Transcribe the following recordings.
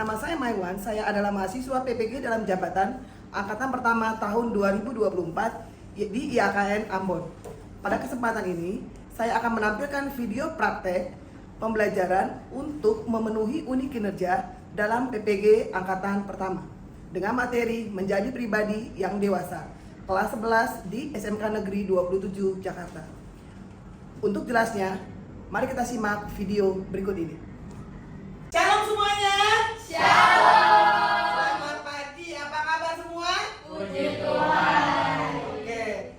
Nama saya Maiwan, saya adalah mahasiswa PPG dalam jabatan Angkatan Pertama tahun 2024 di IAKN Ambon. Pada kesempatan ini, saya akan menampilkan video praktek pembelajaran untuk memenuhi unit kinerja dalam PPG Angkatan Pertama dengan materi menjadi pribadi yang dewasa, kelas 11 di SMK Negeri 27 Jakarta. Untuk jelasnya, mari kita simak video berikut ini. Shalom semuanya. Shalom. Selamat pagi. Apa kabar semua? Puji Tuhan. Oke.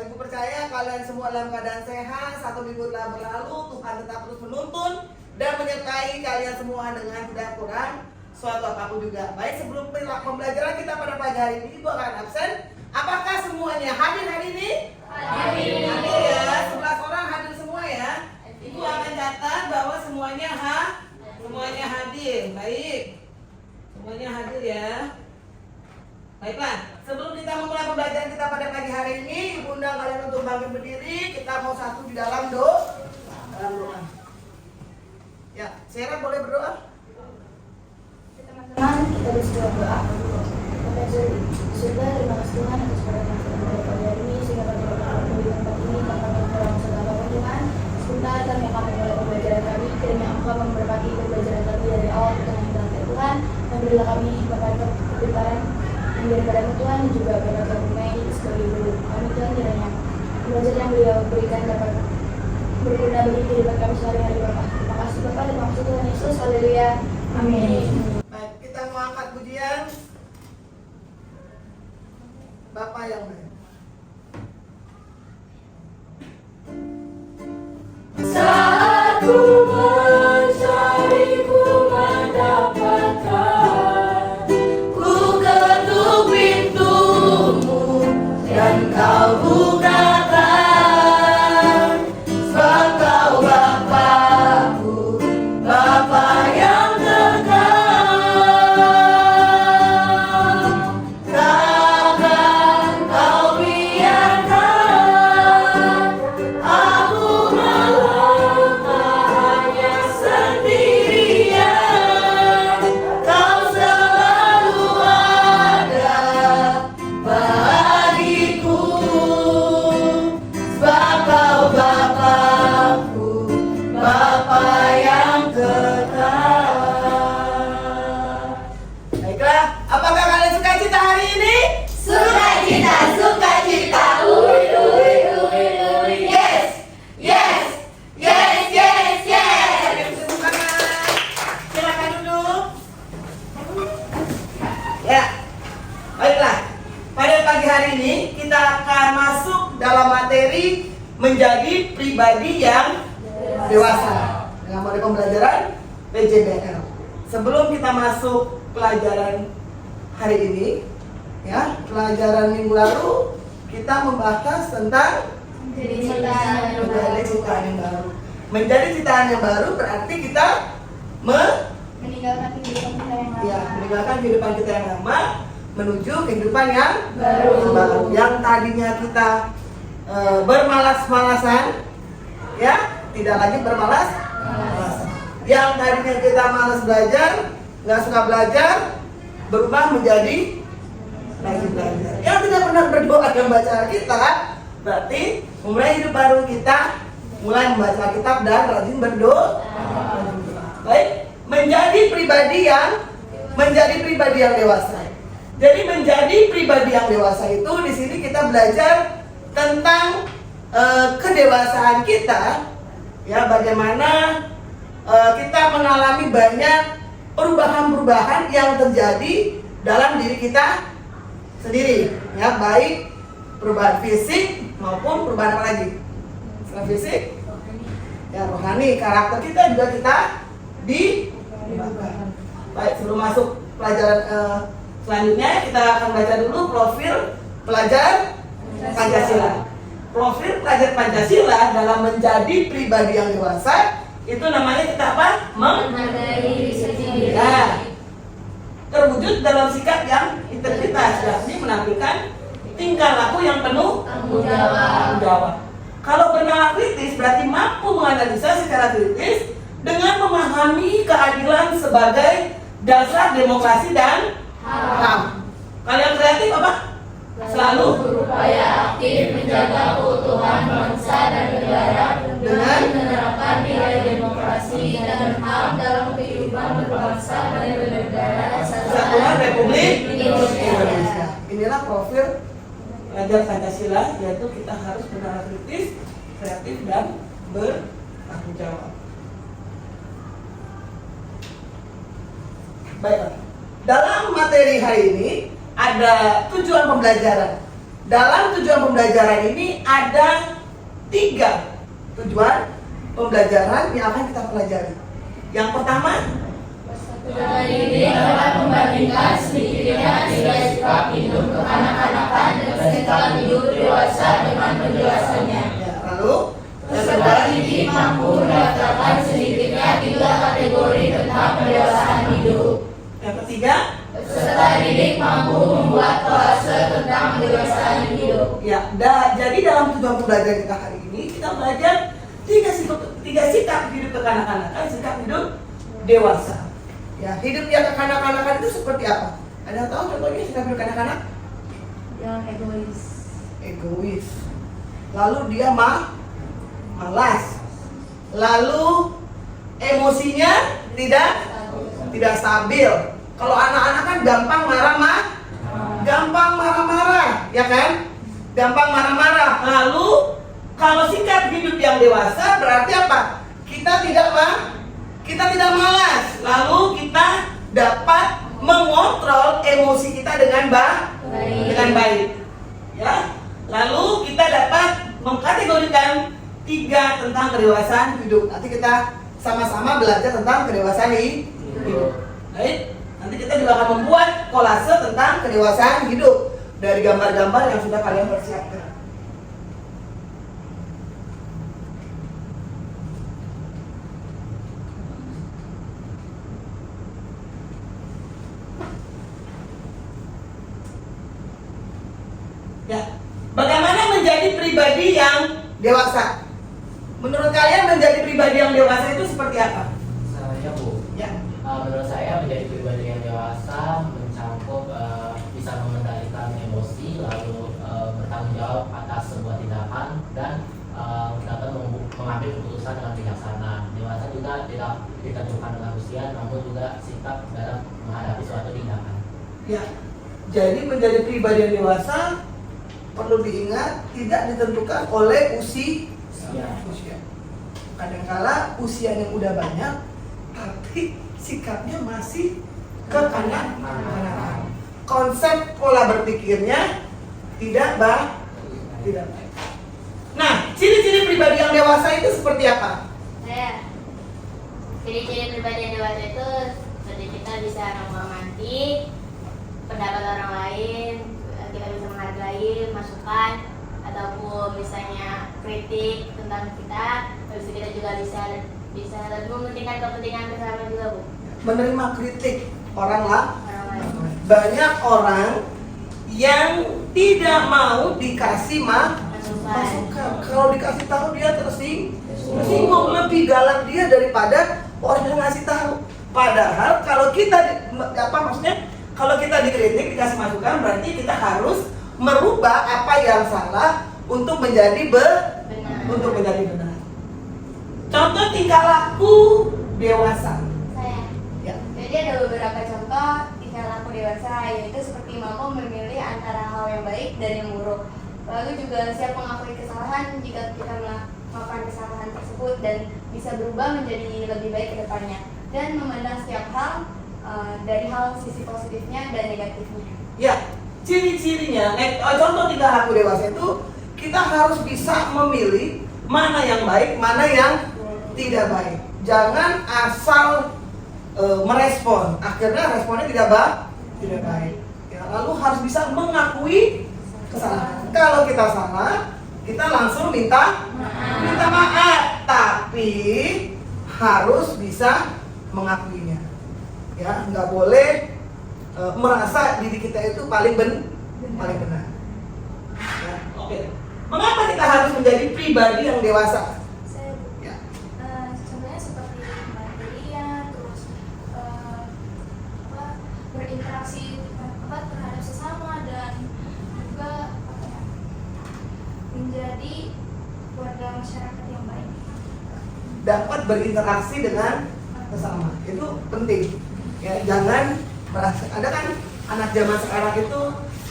Ibu percaya kalian semua dalam keadaan sehat. 1 minggu telah berlalu, Tuhan tetap terus menuntun dan menyertai kalian semua dengan tidak kurang suatu apapun juga. Baik, sebelum pembelajaran kita pada pagi hari ini, Ibu akan absen. Apakah semuanya hadir hari ini? Hadir. Hadir ya. 11 orang hadir semua ya. Ibu akan catat bahwa semuanya hadir. Baik. Semuanya hadir ya. Baiklah, sebelum kita memulai pembelajaran kita pada pagi hari ini, Ibu undang kalian untuk bangkit berdiri. Kita mau satu di dalam doa. Ya, Sarah boleh berdoa? Teman-teman, kita bersedia doa. Surga, terima kasih Tuhan atas perhatian pada pagi hari ini sehingga kami dapat di tempat ini tanpa kekurangan segala Tuhan. Sebentar kami akan memulai pembelajaran kami. Kiranya Engkau memberkati pembelajaran kami dari awal ke tengah Tuhan. Dan berilah kami berkat kebenaran yang daripada Tuhan dan juga berkat tunai sebagai guru kami Tuhan, kiranya pembelajaran yang beliau berikan dapat berguna bagi kehidupan kami sehari-hari Bapak. Terima kasih Bapak, terima kasih Tuhan Yesus. Haleluya. Amin. Baik, kita mau angkat pujian Bapak yang baik. Saat ku mencari, ku mendapatkan, ku ketuk pintumu dan kau bukakan. Sebab kau Bapakku, Bapa yang kekal. Takkan kau biarkan aku melangkah hanya sendirian. Kau selalu ada bagiku, sebab kau Bapakku, Bapa yang kekal. Baiklah, apakah kalian sukacita hari ini? Sukacita, sukacita, yes, yes, yes, yes, yes. Tepuk tangan. Silakan duduk. Ya, baiklah. Pada pagi hari ini kita akan masuk dalam materi menjadi pribadi yang dewasa dengan model pembelajaran PJBL. Sebelum kita masuk pelajaran hari ini, ya, pelajaran minggu lalu kita membahas tentang menjadi ciptaan yang baru. Menjadi ciptaan yang baru berarti kita Meninggalkan kehidupan kita yang lama. meninggalkan kehidupan kita yang lama menuju kehidupan yang Baru. Yang tadinya kita bermalas-malasan, ya, tidak lagi bermalas-malasan. Yang tadinya kita malas belajar, nggak suka belajar, berubah menjadi rajin belajar. Yang tidak pernah berdoa dan baca Alkitab, berarti memulai hidup baru kita mulai membaca Alkitab dan rajin berdoa. Baik, menjadi pribadi yang dewasa. Jadi menjadi pribadi yang dewasa itu di sini kita belajar tentang kedewasaan kita, ya, bagaimana kita mengalami banyak perubahan-perubahan yang terjadi dalam diri kita sendiri, ya, baik perubahan fisik maupun perubahan apa lagi? Selain fisik, ya, rohani, karakter kita juga kita diubah. Baik, sebelum masuk pelajaran selanjutnya kita akan baca dulu profil pelajar Pancasila. Profil pelajar Pancasila dalam menjadi pribadi yang dewasa itu namanya kita apa? Menghargai diri sendiri. Ya, terwujud dalam sikap yang integritas, yakni menampilkan tingkah laku yang penuh Tanggung jawab. Kalau bernalar kritis berarti mampu menganalisa secara kritis dengan memahami keadilan sebagai dasar demokrasi dan HAM. Kalau yang kreatif apa? Selalu berupaya aktif menjaga keutuhan bangsa dan negara dengan menerapkan nilai demokrasi dan HAM dalam kehidupan berbangsa dan bernegara Kesatuan Republik Indonesia. Indonesia. Inilah profil pelajar Pancasila, yaitu kita harus benar kritis, kreatif dan bertanggung jawab. Baiklah. Dalam materi hari ini ada tujuan pembelajaran. Dalam tujuan pembelajaran ini ada 3 tujuan pembelajaran yang akan kita pelajari. Yang pertama, Ini dapat membandingkan sedikitnya nilai sikap hidup kekanak-kanakan dan sikap hidup dewasa dengan penjelasannya. ya, lalu yang kedua, Peserta didik mampu mendaftarkan sedikitnya 3 kategori tentang pendewasaan hidup. yang ketiga, Peserta didik mampu membuat kolase tentang pendewasaan hidup. ya, jadi dalam tujuan pembelajaran kita hari ini kita belajar 3 sikap hidup kekanak-kanakan, sikap hidup dewasa. Ya, hidup yang kekanak-kanakan itu seperti apa? Ada yang tahu contohnya sikap hidup kanak-kanak? Yang egois. Egois. Lalu dia malas. Lalu emosinya tidak stabil. Kalau anak-anak kan gampang marah-marah, ya kan? Gampang marah-marah. Lalu kalau sikap hidup yang dewasa berarti apa? Kita tidak malas. Lalu kita dapat mengontrol emosi kita dengan baik. Ya. Lalu kita dapat mengkategorikan 3 tentang kedewasaan hidup. Nanti kita sama-sama belajar tentang kedewasaan hidup. Baik. Nanti kita juga akan membuat kolase tentang kedewasaan hidup dari gambar-gambar yang sudah kalian persiapkan. Ya, bagaimana menjadi pribadi yang dewasa? Menurut kalian menjadi pribadi yang dewasa itu seperti apa? Saya Bu, Ya, menurut saya menjadi pribadi yang dewasa mencakup bisa mengendalikan emosi, lalu bertanggung jawab atas sebuah tindakan dan dapat mengambil keputusan dengan bijaksana. Dewasa juga tidak ditentukan dengan usia, namun juga sikap dalam menghadapi suatu tindakan. ya. Jadi menjadi pribadi yang dewasa perlu diingat tidak ditentukan oleh usia. Kadangkala usianya udah banyak, tapi sikapnya masih kekanak-kanakan. Konsep pola berpikirnya tidak baik. Nah, ciri-ciri pribadi yang dewasa itu seperti apa? Saya ciri-ciri pribadi yang dewasa itu seperti kita bisa menghormati pendapat orang lain, kita bisa menghargai masukan ataupun misalnya kritik tentang kita, habis itu kita juga bisa mementingkan kepentingan bersama juga Bu. Menerima kritik orang lain. Orang lain. Banyak orang yang tidak mau dikasih Masukan. masukan. Kalau dikasih tahu dia tersinggung, lebih galak dia daripada orang yang ngasih tahu. Padahal kalau kita kalau kita dikritik, dikasih masukan, berarti kita harus merubah apa yang salah untuk menjadi benar. Contoh tingkah laku dewasa. Saya. Ya. Jadi ada beberapa contoh tingkah laku dewasa, yaitu seperti mampu memilih antara hal yang baik dan yang buruk. Lalu juga siap mengakui kesalahan jika kita melakukan kesalahan tersebut dan bisa berubah menjadi lebih baik ke depannya. Dan memandang setiap hal dari hal sisi positifnya dan negatifnya. Ya, ciri-cirinya, contoh tingkah laku dewasa itu kita harus bisa memilih mana yang baik, mana yang tidak baik. Jangan asal merespon, akhirnya responnya tidak baik. Ya, lalu harus bisa mengakui kesalahan. Kalau kita salah, kita langsung minta maaf, tapi harus bisa mengakuinya. Ya, nggak boleh merasa diri kita itu paling benar. Ya, oke. Mengapa kita harus menjadi pribadi yang dewasa? Saya Ya. contohnya seperti mandirian, terus menjadi warga masyarakat yang baik. Dapat berinteraksi dengan sesama, itu penting. Ya, jangan merasa, ada kan anak zaman sekarang itu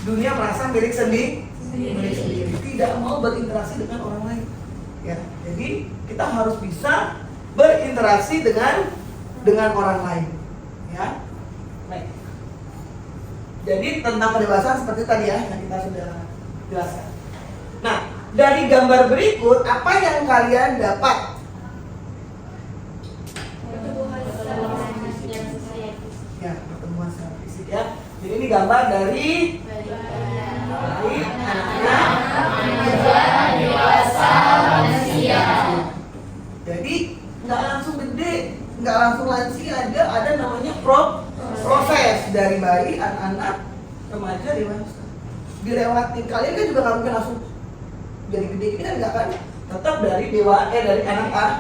dunia merasa milik sendiri, tidak mau berinteraksi dengan orang lain. Ya, jadi kita harus bisa berinteraksi dengan orang lain. Ya, baik. Jadi tentang kedewasaan seperti tadi ya yang kita sudah jelaskan. Nah, dari gambar berikut apa yang kalian dapat? Ya, pertemuan secara fisik ya. Jadi ini gambar dari anak-anak dewasa manusia. Jadi nggak langsung gede, nggak langsung lansia, ada namanya proses dari bayi, anak-anak, remaja, dewasa. Dilewatin. Kalian kan juga nggak mungkin langsung jadi gede gini kan nggak kan? Tetap dari dari anak.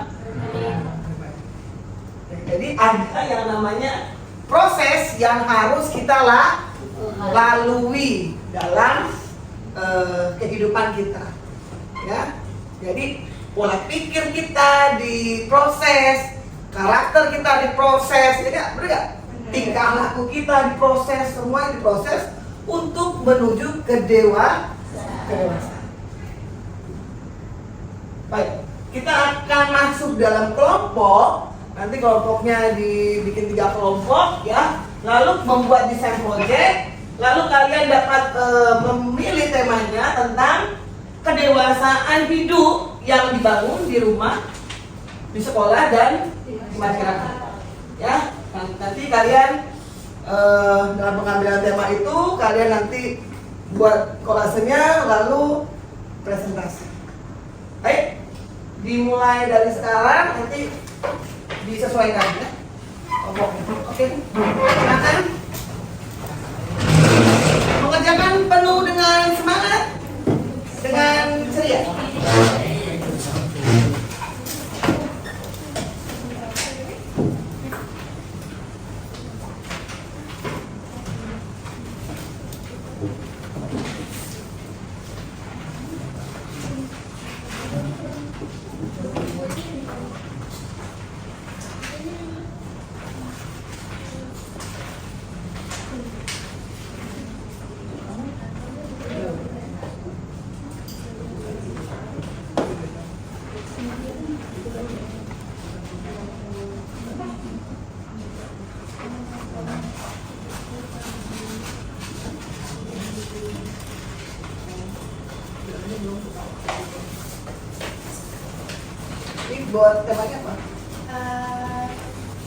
Jadi ada yang namanya proses yang harus kita lalui dalam kehidupan kita, ya. Jadi pola pikir kita diproses, karakter kita diproses, ya nggak? Bener nggak? Tingkah laku kita diproses, semua diproses untuk menuju kedewasaan. Baik, kita akan masuk dalam kelompok. Nanti kelompoknya dibikin 3 kelompok, ya. Lalu membuat desain proyek. Lalu kalian dapat memilih temanya tentang kedewasaan hidup yang dibangun di rumah, di sekolah dan di masyarakat. Ya, nanti kalian dalam pengambilan tema itu kalian nanti buat kolasenya lalu presentasi. Baik, dimulai dari sekarang nanti disesuaikan ya. Oke, silakan. Mengerjakan penuh dengan semangat, dengan ceria. Ini buat temanya apa?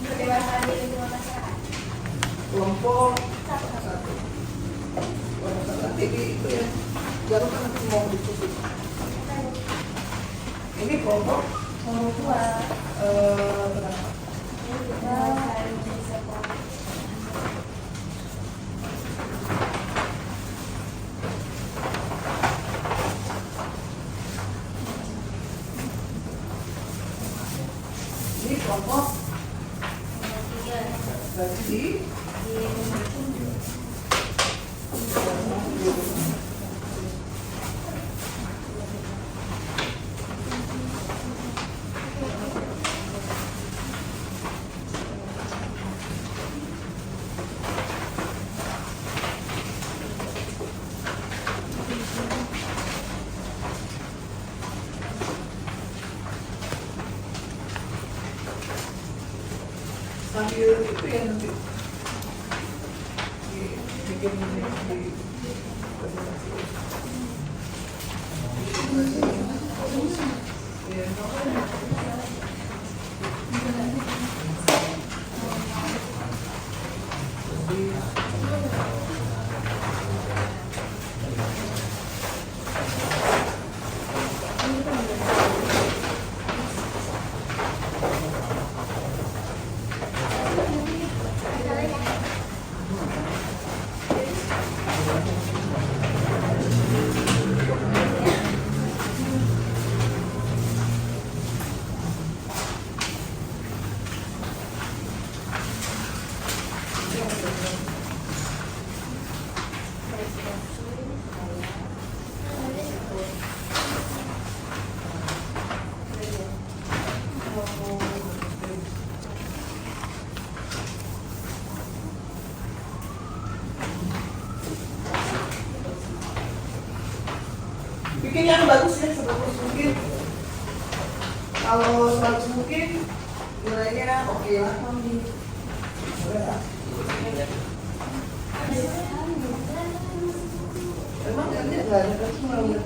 Kedewasaan di lingkungan masyarakat. Kelompok 1. Kelompok 1 nanti itu ya. Jangan lupa nanti mau diskusi. Ini kelompok 2. Berapa? Ini kelompok berarti sambil itu ya nanti bikin di presentasi. Bikin yang bagus ya, sebagus mungkin. Kalau sebagus mungkin nilainya oke lah. Boleh lah. Emang nggak ada cuma udah.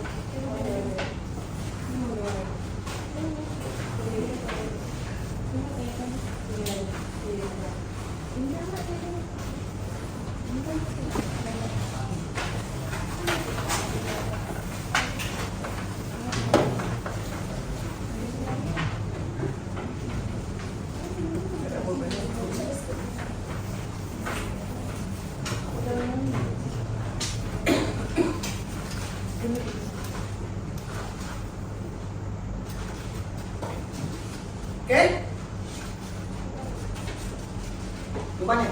Oke? Rupanya?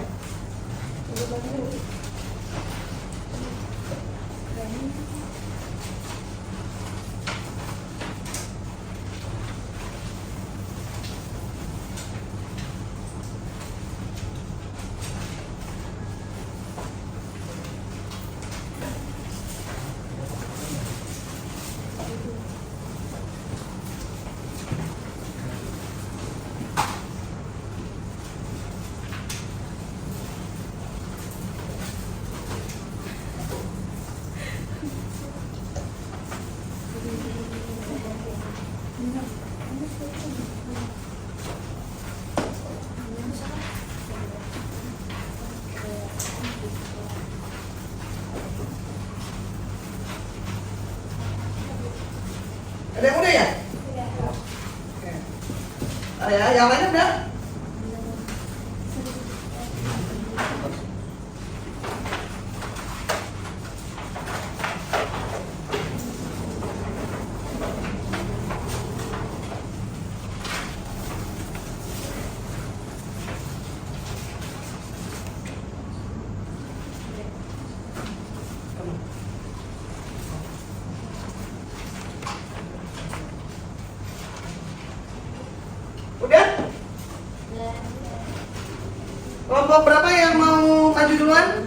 Ada yang udah ya? Oke. Ya, yang lainnya udah? Udah? Kelompok berapa yang mau maju duluan?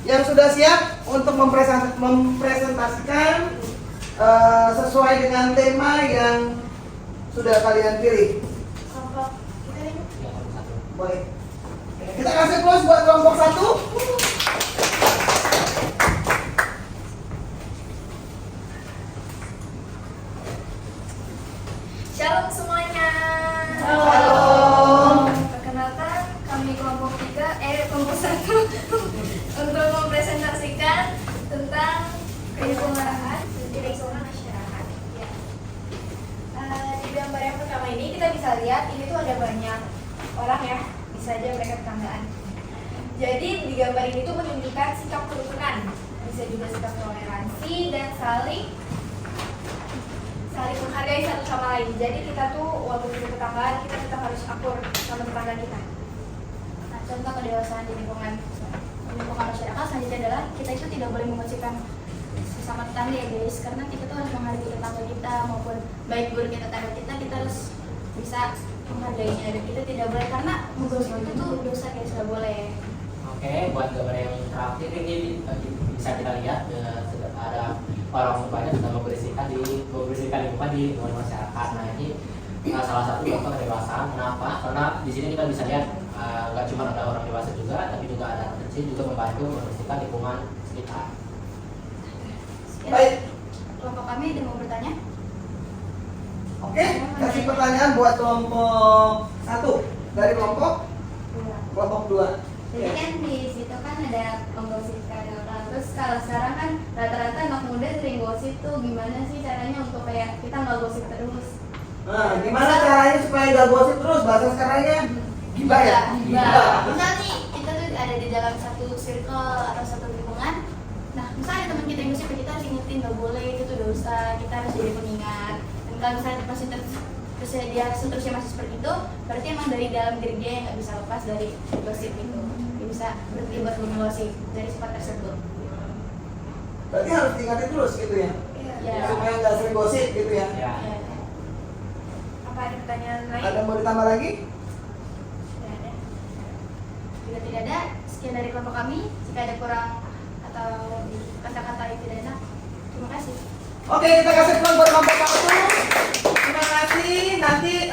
Yang sudah siap untuk mempresentasikan sesuai dengan tema yang sudah kalian pilih? Kelompok kita ini. Boleh. Kita kasih close buat kelompok 1. Shalom semuanya. Halo. Perkenalkan kami kelompok 1 untuk mempresentasikan tentang keilmuan dan masyarakat. Ya. Di gambar yang pertama ini kita bisa lihat ini tuh ada banyak orang ya, bisa aja mereka tetanggaan. Jadi di gambar ini tuh menunjukkan sikap kerukunan, bisa juga sikap toleransi dan saling menghargai satu sama lain. Jadi kita tuh walaupun kita tetanggaan, kita tetap harus akur sama tetangga kita. Nah, contoh kedewasaan di lingkungan masyarakat selanjutnya adalah kita itu tidak boleh mengecilkan sesama tetangga ya guys, karena kita tuh harus menghargai tetangga kita maupun baik buruknya tetangga kita harus bisa menghargainya dan kita tidak boleh karena menggosip itu tuh dosa guys, nggak boleh. Oke, buat gambar yang terakhir ini bisa kita lihat ada orang banyak sudah membersihkan lingkungan di lingkungan masyarakat. Nah ini salah satu contoh kedewasaan. Kenapa? Karena di sini kita bisa lihat nggak cuma ada orang dewasa juga, tapi juga ada anak kecil juga membantu membersihkan lingkungan sekitar. Baik. Kelompok kami ada mau bertanya? Oke, kasih pertanyaan buat kelompok 1 dari kelompok 2. Jadi kan di situ kan ada menggosipkan orang. Terus kalau sekarang kan rata-rata anak muda sering gosip tuh, gimana sih caranya untuk kayak kita nggak gosip terus? Nah, gimana caranya supaya gak gosip terus? Bahasa sekarangnya gibah ya? Gibah. Misal nih kita tuh ada di dalam satu circle atau satu lingkungan. Nah, misalnya teman kita yang gosip, kita harus ingetin nggak boleh, itu tuh dosa. Kita harus jadi pengingat. Dan kalau misalnya masih dia seterusnya masih seperti itu, berarti emang dari dalam diri dia yang nggak bisa lepas dari gosip itu. Dia bisa berhenti buat mengosip dari sifat tersebut. Berarti harus diingatin terus gitu ya? Ya. Supaya gak sering gosip gitu ya? Ya. Ya. Apa ada pertanyaan lain? Ada mau ditambah lagi? Tidak ada. Jika tidak ada, sekian dari kelompok kami. Jika ada kurang atau kata-kata yang tidak enak, terima kasih. Oke, kita kasih peluang buat kelompok 1. Terima kasih. Nanti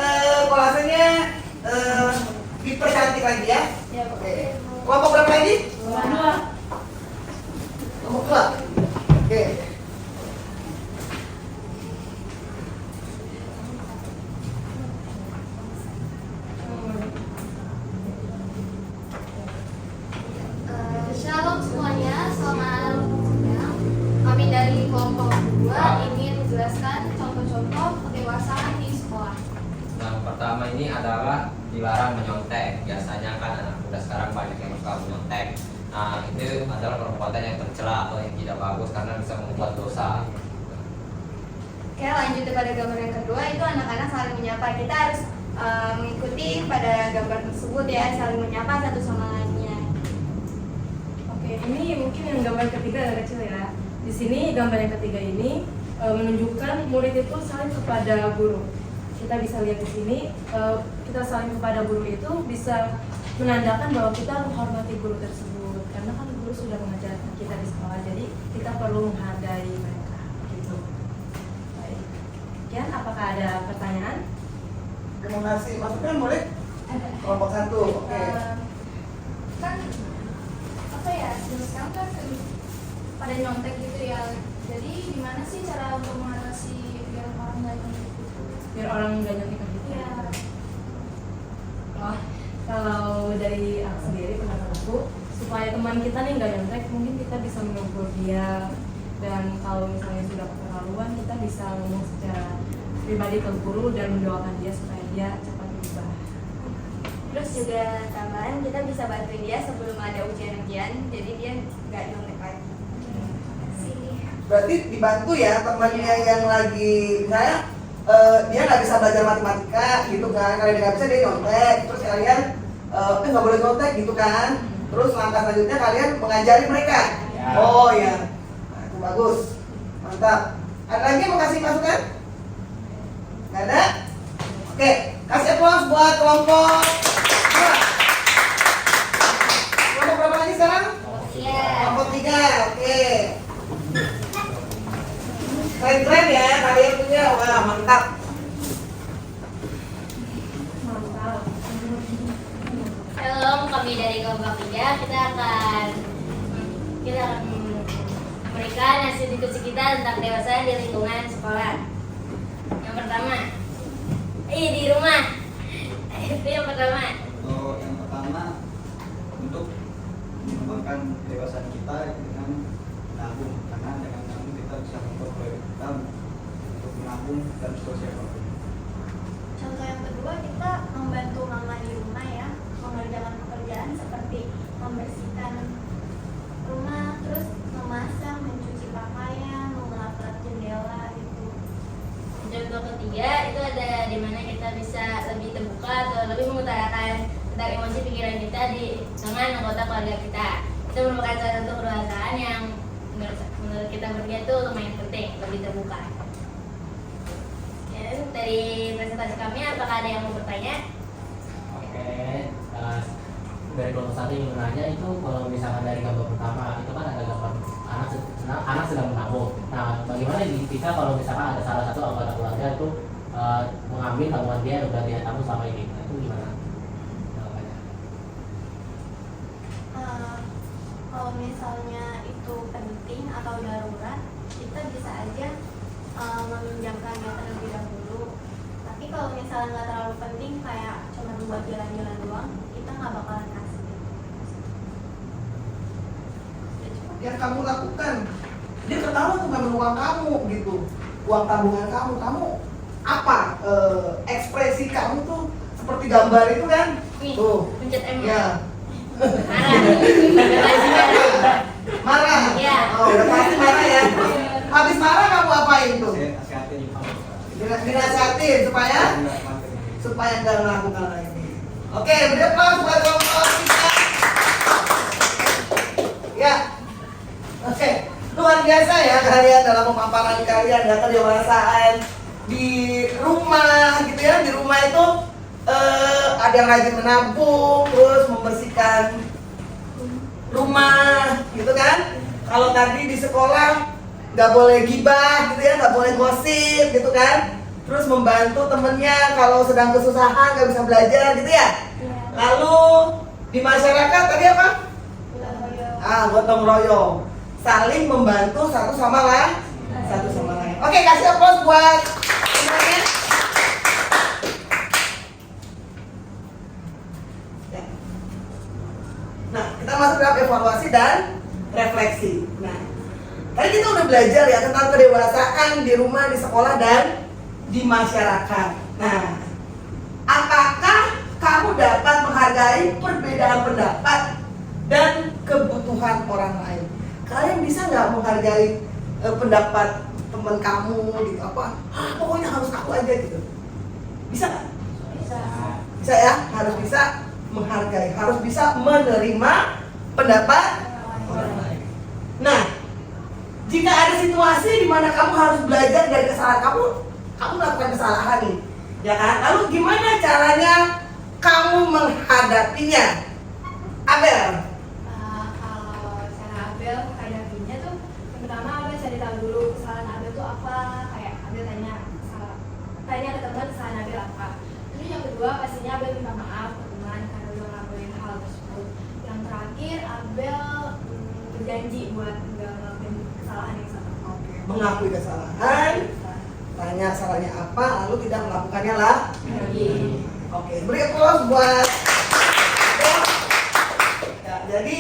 kolasenya dipercantik lagi ya. Ya, Oke. Kelompok berapa lagi? 2. Kelompok 2. Oke. Shalom semuanya, selamat siang. Kami dari kelompok 2 ingin menjelaskan contoh-contoh kedewasaan di sekolah. Yang pertama ini adalah dilarang menyontek. Biasanya kan anak muda sekarang banyak yang suka menyontek. Nah, itu adalah perbuatan yang tercela atau yang tidak bagus karena bisa membuat dosa. Oke, lanjut kepada gambar yang kedua, itu anak-anak saling menyapa. Kita harus mengikuti pada gambar tersebut ya, saling menyapa satu sama lainnya. Oke, ini mungkin yang gambar ketiga yang kecil ya. Di sini gambar yang ketiga ini menunjukkan murid itu saling kepada guru. Kita bisa lihat di sini kita saling kepada guru itu bisa menandakan bahwa kita menghormati guru tersebut. Karena kan guru sudah mengajar kita di sekolah, jadi kita perlu menghargai mereka. Gitu. Baik. Sekian, apakah ada pertanyaan? Terima kasih. Masukkan boleh? Kelompok 1. Oke. Kan apa ya, sekarang kan pada nyontek gitu ya. Jadi gimana sih cara untuk mengatasi biar orang nggak nyontek gitu? Biar orang nggak nyontek gitu. Ya, Wah, kalau dari aku sendiri pendapat aku, supaya teman kita nih nggak nyontek, mungkin kita bisa menegur dia. Dan kalau misalnya sudah keterlaluan, kita bisa ngomong secara pribadi ke guru dan mendoakan dia supaya dia cepat berubah. terus juga tambahan kita bisa bantuin dia sebelum ada ujian-ujian, jadi dia nggak nyontek lagi. Sih. Berarti dibantu ya temannya yang lagi misalnya dia nggak bisa belajar matematika gitu kan, kalau dia nggak bisa dia nyontek, terus kalian nggak boleh nyontek gitu kan, terus langkah selanjutnya kalian mengajari mereka. Ya. Oh ya, nah, itu bagus, mantap. Ada lagi yang mau kasih masukan? Nggak ada? Oke, kasih applause buat kelompok 2. Kelompok berapa lagi sekarang? Kelompok 3, oke. Keren-keren ya kalian punya, wah mantap. Mantap. Halo, kami dari kelompok 3 kita akan memberikan hasil diskusi kita tentang dewasa di lingkungan sekolah. Yang pertama, di rumah. Itu yang pertama. Yang pertama, untuk mengembangkan kedewasaan kita dengan menabung, karena dengan menabung kita bisa membuat proyek kita untuk menabung dan seterusnya. Contoh yang kedua, kita membantu mama di rumah ya, mengerjakan pekerjaan seperti membersihkan rumah, terus memasak, mencuci pakaian, mengelap-elap jendela gitu. Contoh ketiga itu ada di mana kita bisa lebih terbuka atau lebih mengutarakan tentang emosi pikiran kita dengan anggota keluarga kita. Itu merupakan salah satu kedewasaan yang menurut kita berdua itu lumayan penting, lebih terbuka. Ya, dari presentasi kami, apakah ada yang mau bertanya? Oke, dari kelompok 1 yang menanya itu kalau misalkan dari gambar pertama itu kan ada gambar anak sedang menabung. Nah, bagaimana jika kalau misalkan ada salah satu anggota keluarga itu mengambil tabungan dia yang sudah dia tabung selama ini? Nah, itu gimana? Jawabannya. Kalau misalnya itu penting atau darurat, kita bisa aja meminjamkannya terlebih dahulu. Tapi kalau misalnya nggak terlalu penting, kayak cuma buat jalan-jalan doang, kita nggak bakalan kasih. Yang kamu lakukan, dia ketahuan bukan uang kamu gitu, uang tabungan kamu apa ekspresi kamu tuh seperti gambar itu kan? Nih, Tuh, pencet M. ya. Marah. Marah. Iya. Oh, udah pasti marah ya. Habis marah kamu apain tuh? Saya nasihatin Dinasihatin supaya nggak melakukan hal ini. Oke, beri aplaus buat kelompok 3. Ya. Oke, luar biasa ya kalian dalam pemaparan kalian ya, kedewasaan di rumah gitu ya. Di rumah itu ada yang rajin menabung, terus membersihkan rumah gitu kan. Kalau tadi di sekolah nggak boleh gibah gitu ya, nggak boleh gosip gitu kan. Terus membantu temennya kalau sedang kesusahan nggak bisa belajar gitu ya. Lalu di masyarakat tadi apa? Gotong royong, saling membantu satu sama lain. Oke, kasih aplaus buat semuanya. Nah, kita masuk dalam evaluasi dan refleksi. Nah, tadi kita udah belajar ya tentang kedewasaan di rumah, di sekolah, dan di masyarakat. Nah, apakah kamu dapat menghargai perbedaan pendapat dan kebutuhan orang lain? Kalian bisa nggak menghargai pendapat teman kamu gitu? Pokoknya harus aku aja gitu. Bisa nggak? Bisa ya, harus bisa menghargai, harus bisa menerima pendapat orang lain. Nah, jika ada situasi di mana kamu harus belajar dari kesalahan kamu melakukan kesalahan nih, ya kan? Lalu gimana caranya kamu menghadapinya? Abel? Kalau cara Abel menghadapinya tuh, yang pertama Abel cari tahu dulu kesalahan Abel tuh apa. Kayak Abel tanya ke teman kesalahan Abel apa. Terus yang kedua pastinya Abel minta maaf ke teman karena udah ngelakuin hal tersebut. Yang terakhir Abel berjanji buat nggak ngelakuin kesalahan yang sama. Mengakui kesalahan, tanya salahnya apa, lalu tidak melakukannya lah. Oke, beri aplaus buat. Ya, jadi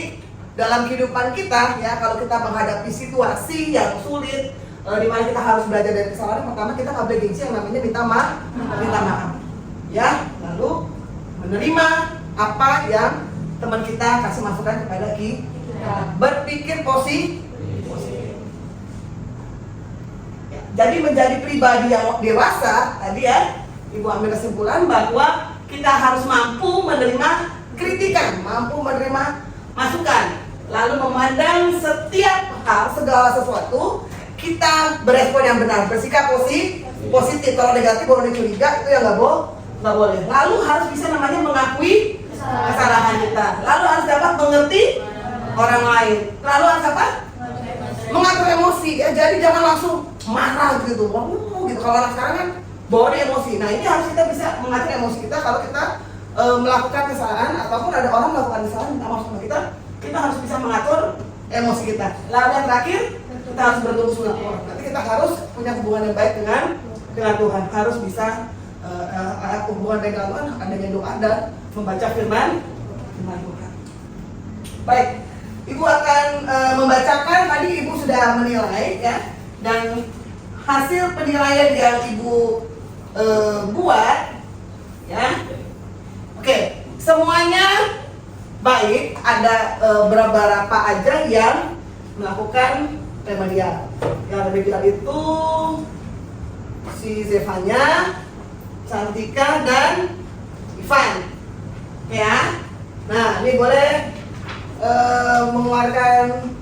dalam kehidupan kita ya, kalau kita menghadapi situasi yang sulit, di mana kita harus belajar dari kesalahan, pertama kita nggak boleh gengsi yang namanya minta maaf. Ya, lalu menerima apa yang teman kita kasih masukan kepada kita. Berpikir positif. Ya, jadi menjadi pribadi yang dewasa tadi ya, Ibu ambil kesimpulan bahwa kita harus mampu menerima kritikan, mampu menerima masukan, lalu memandang setiap hal, segala sesuatu kita berespon yang benar, bersikap positif. Kalau negatif boleh curiga, itu yang nggak boleh. Lalu harus bisa namanya mengakui kesalahan kita, lalu harus dapat mengerti orang lain, lalu harus apa? Mengatur emosi ya, jadi jangan langsung marah gitu. Kalau anak sekarang kan bawa emosi. Nah, ini harus kita bisa mengatur emosi kita kalau kita melakukan kesalahan ataupun ada orang melakukan kesalahan minta maaf sama kita harus bisa mengatur emosi kita. Lalu yang terakhir, kita harus bertumbuh sunatullah. Nanti kita harus punya hubungan yang baik dengan Tuhan, harus bisa hubungan dengan Tuhan adanya doa dan membaca firman Tuhan. Baik, Ibu akan membacakan, tadi Ibu sudah menilai ya, dan hasil penilaian yang Ibu buat ya. Oke, semuanya baik, ada beberapa aja yang melakukan remedial. Yang remedial itu si Zevanya, Cantika, dan Ivan ya. Nah, ini boleh mengeluarkan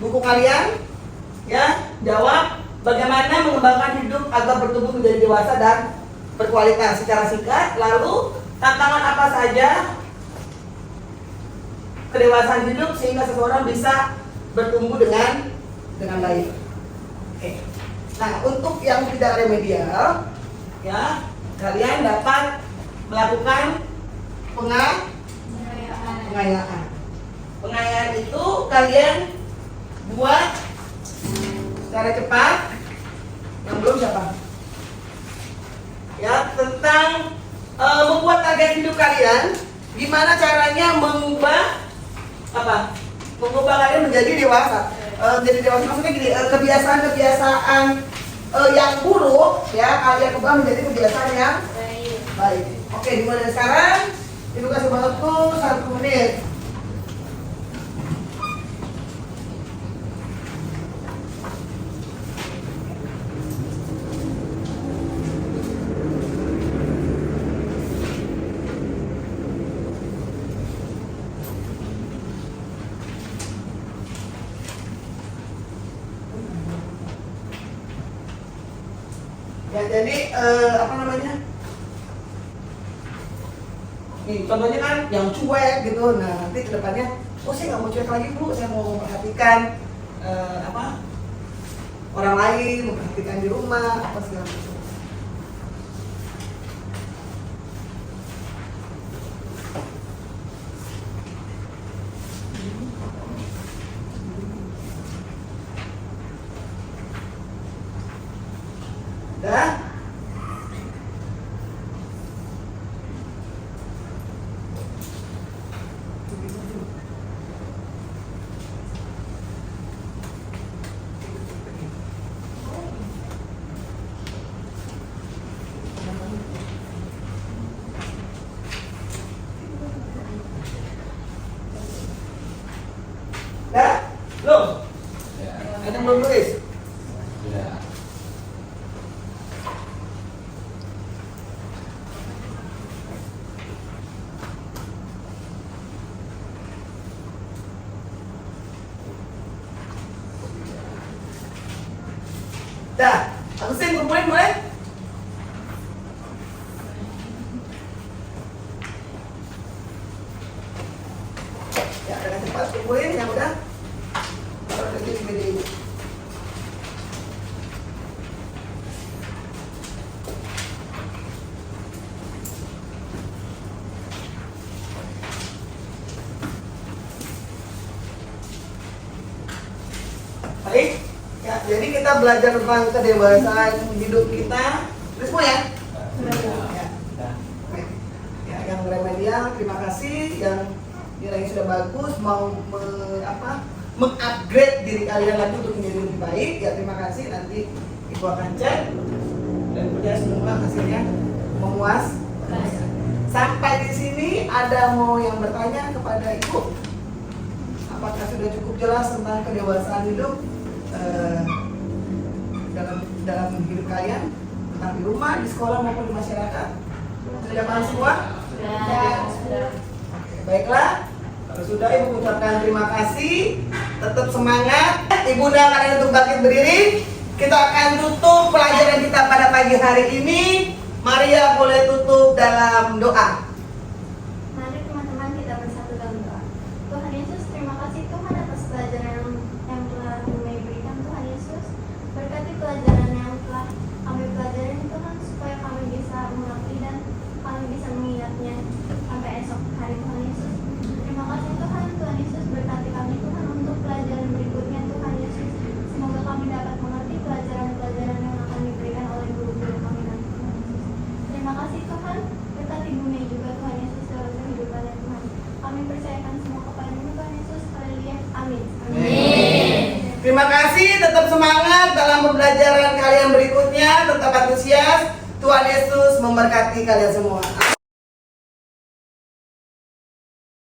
buku kalian ya, jawab bagaimana mengembangkan hidup agar bertumbuh menjadi dewasa dan berkualitas secara singkat. Lalu tantangan apa saja kedewasaan hidup sehingga seseorang bisa bertumbuh dengan baik. Oke. Nah, untuk yang tidak remedial ya, kalian dapat melakukan pengayaan. Pengayaan itu kalian buat secara cepat. Yang belum siapa? Ya, tentang membuat target hidup kalian. Gimana caranya mengubah apa? Mengubah kalian menjadi dewasa. Menjadi dewasa maksudnya gini, kebiasaan-kebiasaan yang buruk ya, kalian ubah menjadi kebiasaan yang baik. Oke, dimulai dari sekarang. Ibu kasih waktu 1 menit. Ya, jadi apa namanya? Nih, contohnya kan yang cuek gitu. Nah, nanti ke depannya, saya nggak mau cuek lagi Bu, saya mau memperhatikan orang lain, memperhatikan di rumah, apa segala macam. Dah? Dah? Belum? Ada belum tulis? Sudah. Dah, Agustin kumpulin boleh? Ya, dengan cepat kumpulin yang udah. Taruh lagi di meja ibu. Baik, ya, jadi kita belajar tentang kedewasaan hidup kita. Udah semua ya? Ya. Baik. Ya, yang remedial, terima kasih. Yang nilainya sudah bagus, mau mengupgrade diri kalian lagi untuk menjadi lebih baik. Ya, terima kasih. Nanti ibu akan cek dan percaya semua hasilnya memuas. Sampai di sini ada mau yang bertanya kepada ibu? Apakah sudah cukup jelas tentang kedewasaan hidup dalam hidup kalian, tentang di rumah, di sekolah maupun di masyarakat? Sudah paham semua? Sudah. Oke, baiklah. Kalau sudah, ibu ucapkan terima kasih. Tetap semangat. Ibu undang kalian untuk bangkit berdiri. Kita akan tutup pelajaran kita pada pagi hari ini. Maria boleh tutup dalam doa. Mari teman-teman kita bersatu dalam doa. Tuhan Yesus, terima kasih Tuhan atas pelajaran yang telah kami berikan Tuhan Yesus. Berkati pelajaran yang telah kami pelajari Tuhan, supaya kami bisa mengerti dan kami bisa mengingatnya sampai esok hari Tuhan Yesus. Terima kasih Tuhan, Tuhan Yesus berkati kami Tuhan untuk pelajaran berikutnya Tuhan Yesus. Semoga kami dapat mengerti pelajaran-pelajaran yang akan diberikan oleh guru-guru kami nanti Tuhan Yesus. Terima kasih Tuhan, berkati bumi juga Tuhan Yesus dalam kehidupannya Tuhan. Kami percayakan semua kepada-Mu Tuhan Yesus. Haleluya. Amin. Terima kasih, tetap semangat dalam pembelajaran kalian berikutnya, tetap antusias. Tuhan Yesus memberkati kalian semua.